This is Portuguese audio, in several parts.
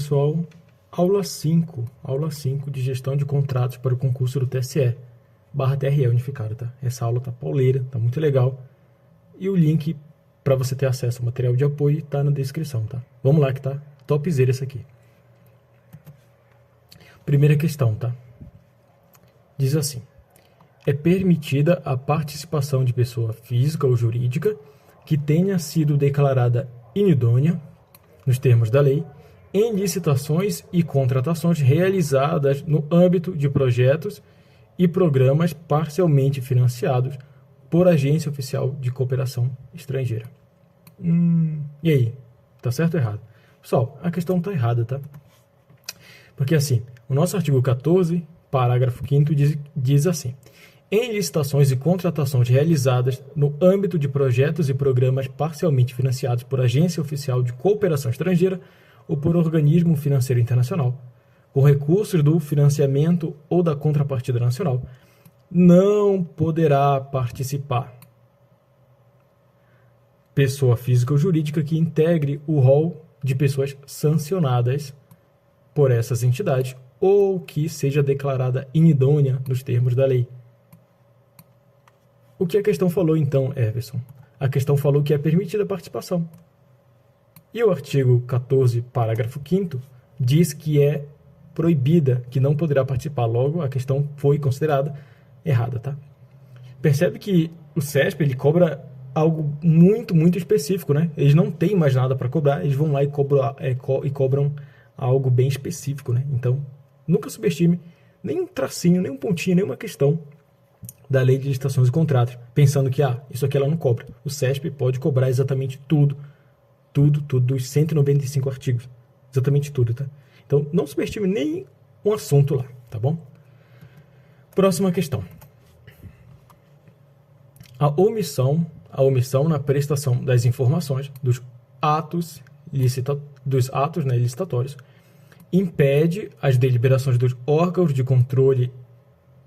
pessoal, aula 5 de gestão de contratos para o concurso do TSE/TRE unificado, tá? Essa aula tá pauleira, tá muito legal. E o link para você ter acesso ao material de apoio tá na descrição, tá? Vamos lá que tá topzera essa aqui. Primeira questão, tá? Diz assim: é permitida a participação de pessoa física ou jurídica que tenha sido declarada inidônea, nos termos da lei, em licitações e contratações realizadas no âmbito de projetos e programas parcialmente financiados por agência oficial de cooperação estrangeira. E aí? Tá certo ou errado? Pessoal, a questão tá errada, tá? Porque assim, o nosso artigo 14, parágrafo 5º, diz assim: em licitações e contratações realizadas no âmbito de projetos e programas parcialmente financiados por agência oficial de cooperação estrangeira ou por organismo financeiro internacional, com recursos do financiamento ou da contrapartida nacional, não poderá participar pessoa física ou jurídica que integre o rol de pessoas sancionadas por essas entidades ou que seja declarada inidônea nos termos da lei. O que a questão falou então, Everson? A questão falou que é permitida a participação. E o artigo 14, parágrafo 5º, diz que é proibida, que não poderá participar. Logo, a questão foi considerada errada, tá? Percebe que o CESP, ele cobra algo muito, muito específico, né? Eles não têm mais nada para cobrar, eles vão lá e cobram algo bem específico, né? Então, nunca subestime nem um tracinho, nem um pontinho, nem uma questão da lei de licitações e contratos, pensando que, isso aqui ela não cobra. O CESP pode cobrar exatamente tudo dos 195 artigos. Exatamente tudo, tá? Então, não subestime nem um assunto lá, tá bom? Próxima questão. A omissão na prestação das informações dos atos licitatórios impede as deliberações dos órgãos de controle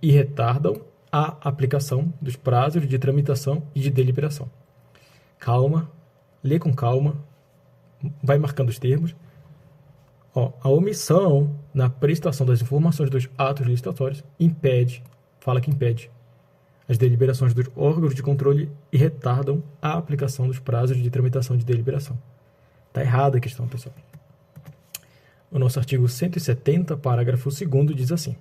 e retardam a aplicação dos prazos de tramitação e de deliberação. Calma, lê com calma, vai marcando os termos. A omissão na prestação das informações dos atos licitatórios impede as deliberações dos órgãos de controle e retardam a aplicação dos prazos de tramitação e de deliberação. Está errada a questão, pessoal. O nosso artigo 170, parágrafo 2º, diz assim: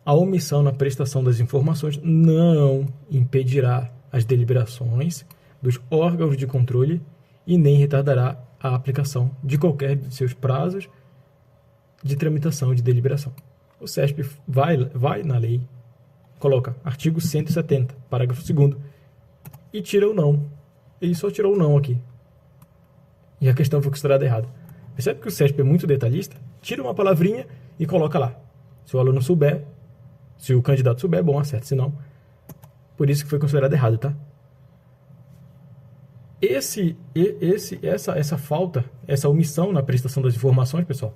a omissão na prestação das informações não impedirá as deliberações dos órgãos de controle e nem retardará a aplicação de qualquer de seus prazos de tramitação e de deliberação. O CESP vai na lei, coloca artigo 170, parágrafo 2º, e tira o não. Ele só tirou o não aqui. E a questão foi considerada errada. Percebe que o CESP é muito detalhista? Tira uma palavrinha e coloca lá. Se o aluno souber, se o candidato souber, bom, acerta. Se não, por isso que foi considerado errado, tá? Essa falta, essa omissão na prestação das informações, pessoal,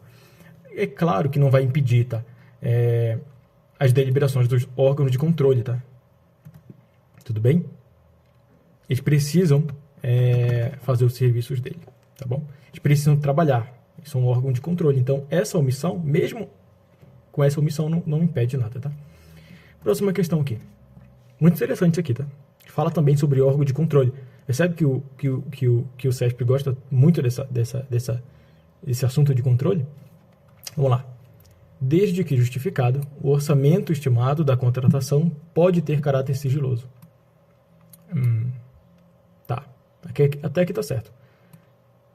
é claro que não vai impedir, tá? As deliberações dos órgãos de controle, tá? Tudo bem? Eles precisam fazer os serviços dele, tá bom? Eles precisam trabalhar, eles são um órgão de controle. Então, essa omissão, mesmo com essa omissão, não impede nada, tá? Próxima questão aqui. Muito interessante isso aqui, tá? Fala também sobre órgão de controle. Percebe que o CESP gosta muito desse assunto de controle? Vamos lá. Desde que justificado, o orçamento estimado da contratação pode ter caráter sigiloso. Tá. Até aqui tá certo.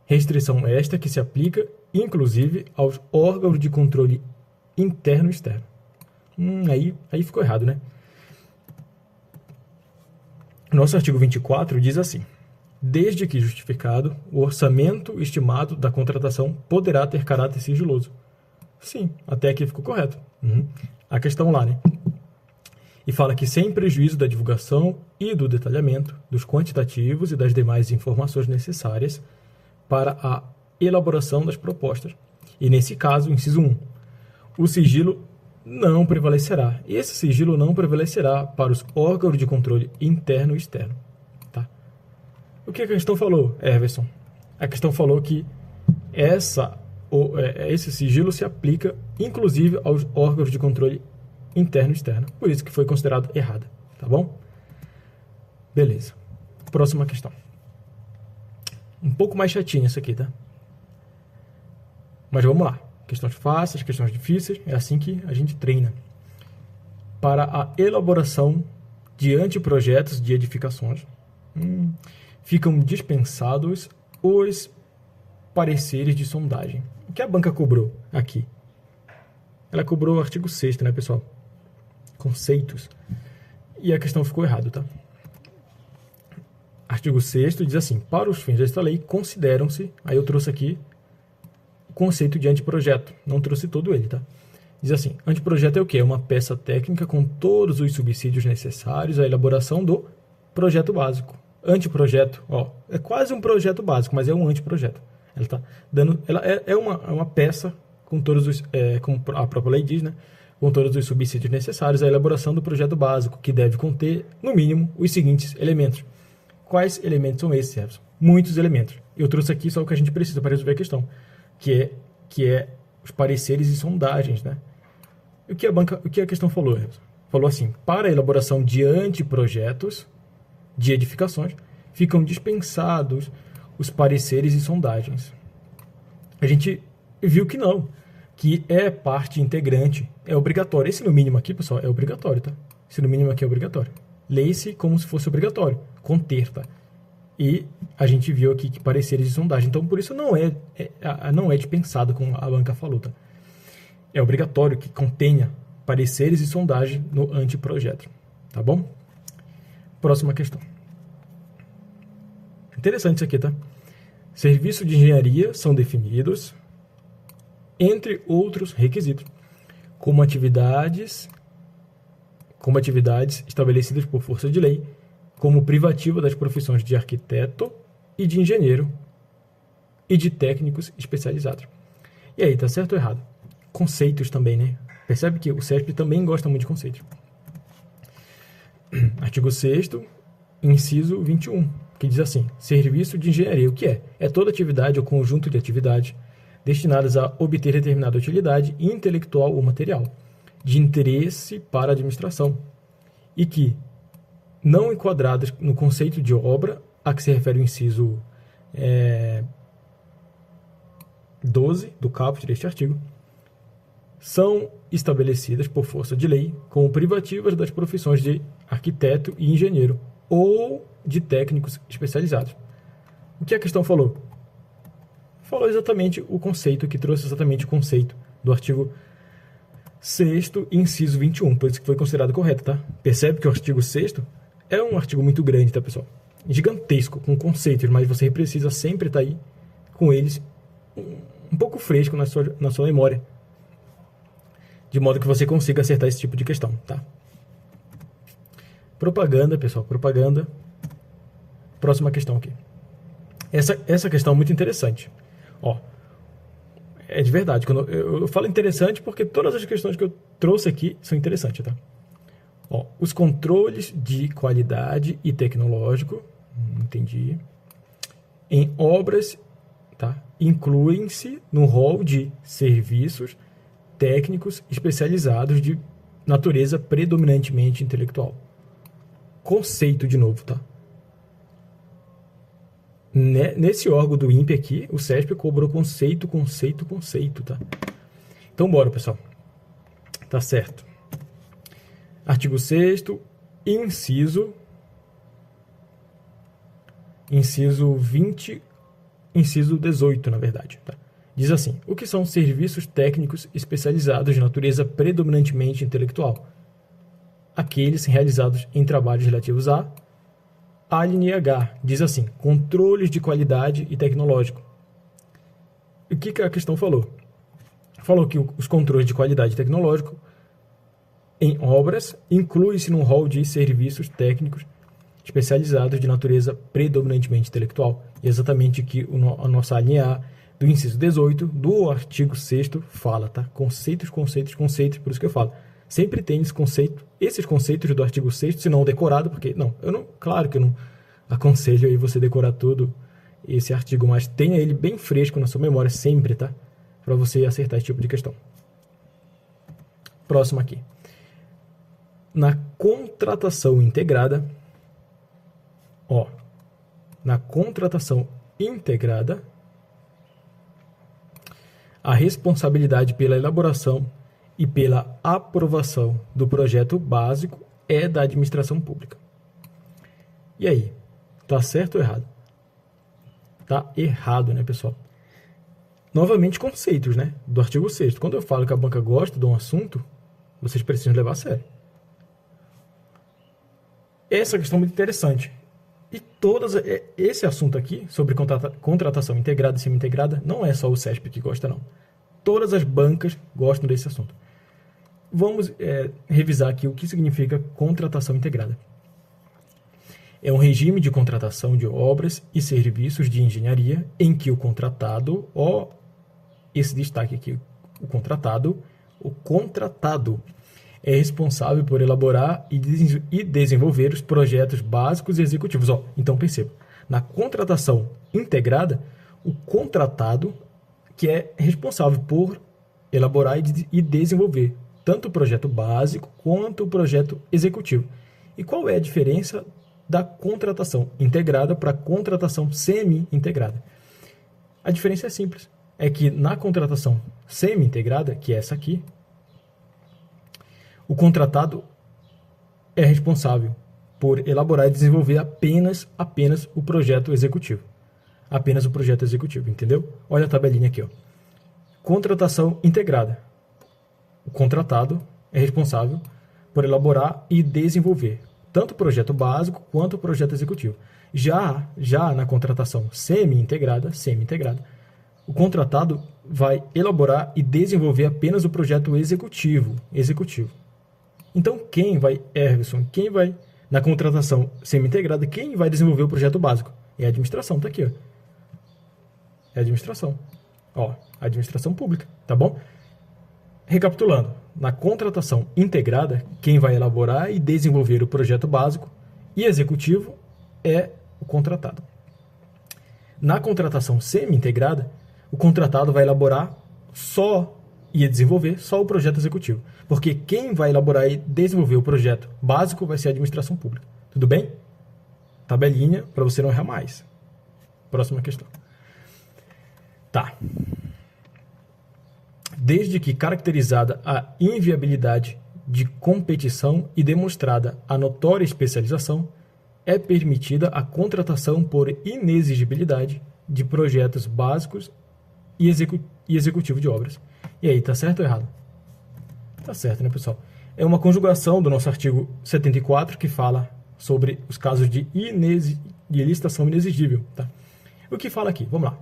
Restrição esta que se aplica, inclusive, aos órgãos de controle interno e externo. Aí ficou errado, né? Nosso artigo 24 diz assim: desde que justificado, o orçamento estimado da contratação poderá ter caráter sigiloso. Sim, até aqui ficou correto. A questão lá, né? E fala que sem prejuízo da divulgação e do detalhamento dos quantitativos e das demais informações necessárias para a elaboração das propostas. E nesse caso, inciso 1, o sigilo não prevalecerá. Esse sigilo não prevalecerá para os órgãos de controle interno e externo. Tá? O que a questão falou, Everson? A questão falou que esse sigilo se aplica, inclusive, aos órgãos de controle interno e externo. Por isso que foi considerado errada, tá bom? Beleza. Próxima questão. Um pouco mais chatinha isso aqui, tá? Mas vamos lá. Questões fáceis, questões difíceis, é assim que a gente treina. Para a elaboração de anteprojetos de edificações, ficam dispensados os pareceres de sondagem. O que a banca cobrou aqui? Ela cobrou o artigo 6º, né, pessoal? Conceitos. E a questão ficou errada, tá? Artigo 6º diz assim: para os fins desta lei, consideram-se... Aí eu trouxe aqui o conceito de anteprojeto. Não trouxe todo ele, tá? Diz assim: anteprojeto é o quê? É uma peça técnica com todos os subsídios necessários à elaboração do projeto básico. Anteprojeto, ó, é quase um projeto básico, mas é um anteprojeto. Ela tá dando... Ela é uma peça com todos os... como a própria lei diz, né? Com todos os subsídios necessários à elaboração do projeto básico, que deve conter, no mínimo, os seguintes elementos. Quais elementos são esses, Jefferson? Muitos elementos. Eu trouxe aqui só o que a gente precisa para resolver a questão, que é os pareceres e sondagens, né? O que a questão falou, Jefferson? Falou assim: para a elaboração de anteprojetos de edificações, ficam dispensados os pareceres e sondagens. A gente viu que não, que é parte integrante, é obrigatório. Esse no mínimo aqui, pessoal, é obrigatório, tá? Esse no mínimo aqui é obrigatório. Lê-se como se fosse obrigatório, conter, tá? E a gente viu aqui que pareceres e sondagem, então por isso não é dispensado, como a banca falou, tá? É obrigatório que contenha pareceres e sondagem no anteprojeto, tá bom? Próxima questão. Interessante isso aqui, tá? Serviços de engenharia são definidos, entre outros requisitos, como atividades estabelecidas por força de lei, como privativa das profissões de arquiteto e de engenheiro e de técnicos especializados. E aí, tá certo ou errado? Conceitos também, né? Percebe que o CESP também gosta muito de conceitos. Artigo 6º, inciso 21, que diz assim: serviço de engenharia, o que é? É toda atividade ou conjunto de atividades destinadas a obter determinada utilidade intelectual ou material, de interesse para a administração, e que, não enquadradas no conceito de obra a que se refere o inciso 12 do caput deste artigo, são estabelecidas por força de lei como privativas das profissões de arquiteto e engenheiro ou de técnicos especializados. O que a questão falou? Falou exatamente o conceito, que trouxe exatamente o conceito do artigo 6º, inciso 21, por isso que foi considerado correto, tá? Percebe que o artigo 6º é um artigo muito grande, tá, pessoal? Gigantesco, com conceitos, mas você precisa sempre estar aí com eles um pouco fresco na sua memória, de modo que você consiga acertar esse tipo de questão, tá? Propaganda, pessoal, propaganda. Próxima questão aqui. Essa questão é muito interessante. Ó, é de verdade, quando eu falo interessante porque todas as questões que eu trouxe aqui são interessantes, tá? Ó, os controles de qualidade e tecnológico, entendi, em obras, tá? Incluem-se no rol de serviços técnicos especializados de natureza predominantemente intelectual. Conceito de novo, tá? Nesse órgão do INPE aqui, o CESP cobrou conceito, tá? Então, bora, pessoal. Tá certo. Artigo 6º, inciso 20, inciso 18, na verdade, tá? Diz assim: o que são serviços técnicos especializados de natureza predominantemente intelectual? Aqueles realizados em trabalhos relativos a linha H, diz assim: controles de qualidade e tecnológico. O que a questão falou? Falou que os controles de qualidade e tecnológico em obras inclui-se no rol de serviços técnicos especializados de natureza predominantemente intelectual. E exatamente o que a nossa linha A do inciso 18 do artigo 6º fala, tá? Conceitos, por isso que eu falo. Sempre tem esses conceitos do artigo 6º, se não decorado, porque, claro que eu não aconselho aí você decorar todo esse artigo, mas tenha ele bem fresco na sua memória sempre, tá? para você acertar esse tipo de questão. Próximo aqui. Na contratação integrada, na contratação integrada, a responsabilidade pela elaboração e pela aprovação do projeto básico é da administração pública. E aí, tá certo ou errado? Tá errado, né, pessoal? Novamente, conceitos, né, do artigo 6º. Quando eu falo que a banca gosta de um assunto, vocês precisam levar a sério. Essa questão é muito interessante. E esse assunto aqui, sobre contratação integrada e semi-integrada, não é só o CESP que gosta, não. Todas as bancas gostam desse assunto. Vamos revisar aqui o que significa contratação integrada. É um regime de contratação de obras e serviços de engenharia em que o contratado, esse destaque aqui, o contratado é responsável por elaborar e desenvolver os projetos básicos e executivos. Então, perceba, na contratação integrada, o contratado que é responsável por elaborar e desenvolver tanto o projeto básico quanto o projeto executivo. E qual é a diferença da contratação integrada para a contratação semi-integrada? A diferença é simples. É que na contratação semi-integrada, que é essa aqui, o contratado é responsável por elaborar e desenvolver apenas o projeto executivo. Apenas o projeto executivo, entendeu? Olha a tabelinha aqui, Contratação integrada. O contratado é responsável por elaborar e desenvolver tanto o projeto básico quanto o projeto executivo. Já na contratação semi-integrada, o contratado vai elaborar e desenvolver apenas o projeto executivo. Então, na contratação semi-integrada, quem vai desenvolver o projeto básico? É a administração, tá aqui, É a administração. A administração pública, tá bom? Recapitulando, na contratação integrada, quem vai elaborar e desenvolver o projeto básico e executivo é o contratado. Na contratação semi-integrada, o contratado vai elaborar e desenvolver só o projeto executivo, porque quem vai elaborar e desenvolver o projeto básico vai ser a administração pública. Tudo bem? Tabelinha para você não errar mais. Próxima questão. Tá. Desde que caracterizada a inviabilidade de competição e demonstrada a notória especialização, é permitida a contratação por inexigibilidade de projetos básicos e executivo de obras. E aí, tá certo ou errado? Tá certo, né, pessoal? É uma conjugação do nosso artigo 74 que fala sobre os casos de licitação inexigível. Tá? O que fala aqui? Vamos lá.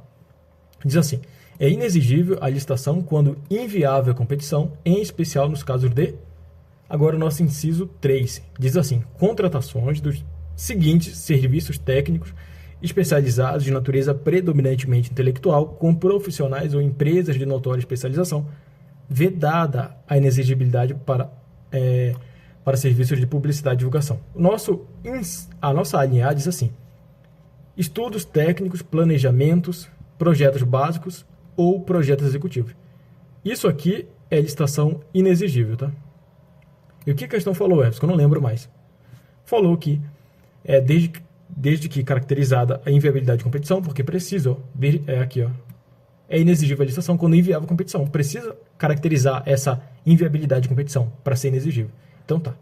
Diz assim: é inexigível a licitação quando inviável a competição, em especial nos casos de... Agora o nosso inciso 3 diz assim: contratações dos seguintes serviços técnicos especializados de natureza predominantemente intelectual com profissionais ou empresas de notória especialização, vedada a inexigibilidade para serviços de publicidade e divulgação. A nossa linha A diz assim: estudos técnicos, planejamentos, projetos básicos ou projetos executivos. Isso aqui é licitação inexigível, tá? E o que a questão falou, Everson? Que eu não lembro mais. Falou que desde que caracterizada a inviabilidade de competição, porque precisa, é inexigível a licitação quando inviável a competição. Precisa caracterizar essa inviabilidade de competição para ser inexigível. Então tá.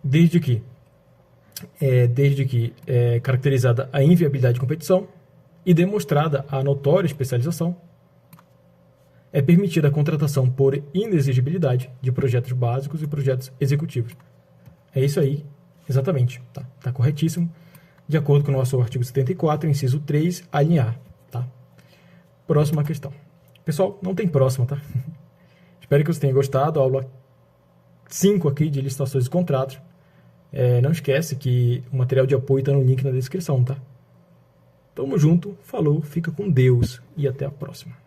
Desde que caracterizada a inviabilidade de competição e demonstrada a notória especialização, é permitida a contratação por inexigibilidade de projetos básicos e projetos executivos. É isso aí, exatamente. Tá corretíssimo. De acordo com o nosso artigo 74, inciso 3, a linha A. Tá? Próxima questão. Pessoal, não tem próxima, tá? Espero que você tenha gostado. Aula 5 aqui de licitações e contratos. Não esquece que o material de apoio está no link na descrição, tá? Tamo junto, falou, fica com Deus e até a próxima.